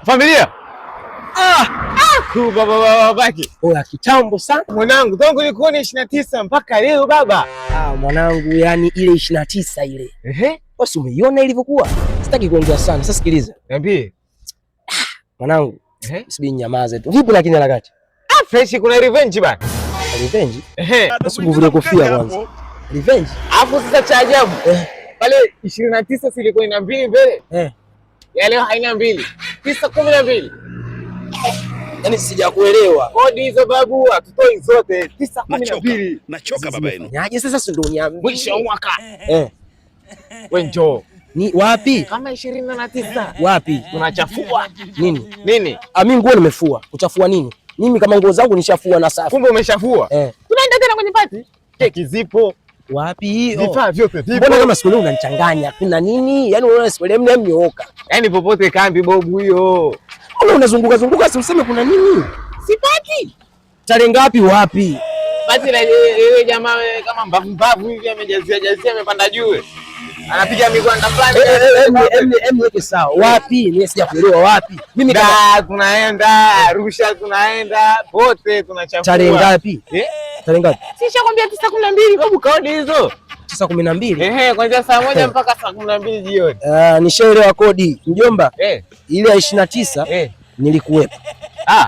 Familia. Babaki. Oya kitambo sana. Mwanangu, tangu nikuone 29 mpaka leo baba. Mwanangu, yani ile 29 ile. Basi umeiona ilivyokuwa? Sitaki kuongea sana. Sasa sikiliza. Niambie. Mwanangu, sibi nyamaze tu. Vipi lakini harakati? Fresh, kuna revenge bana. Revenge? Basi nguvulie kofia kwanza. Revenge? Hapo sasa cha ajabu. Pale 29 silikuwa ina mbili mbele. Ya leo haina mbili. 912. Yaani sijakuelewa. Kodi hizo babu, hatutoi zote. 912. Nachoka baba yenu. Yaje sasa ndio niambie. Mwisho wa mwaka. Wewe njoo. Ni wapi? Kama 29. Wapi? Tunachafua. Nini? Mimi nguo nimefua. Kuchafua nini? Mimi kama nguo zangu nishafua na safi. Kumbe umeshafua? Tunaenda tena kwenye party. Keki zipo. Wapi hiyo? Vifaa vyote vipo. Mbona kama siku leo unanichanganya? Kuna nini? Yaani unaona siku leo mnyooka. Yaani popote kambi bobu hiyo. Mbona unazunguka si useme kuna nini? Sipati. Tarehe ngapi wapi? Basi na yeye jamaa kama mbavu hivi amejazia amepanda juu. Anapiga migwanda fulani. Weke sawa. Wapi? Mimi sijakuelewa wapi. Mimi kama tunaenda Arusha, tunaenda pote tunachafua. Tarehe ngapi? Tarehe ngapi? Sishakwambia 9:12 babu, kodi hizo. 9:12? Kuanzia saa 1 mpaka saa 12 jioni. Nishaelewa kodi. Mjomba. Ile ya 29 nilikuwepo.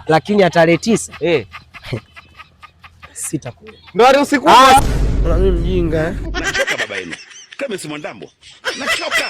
Lakini ya tarehe 9 sitakuwa. Ndio usiku. Mimi mjinga. Nachoka baba yenu. Kama si mwandambo. Nachoka.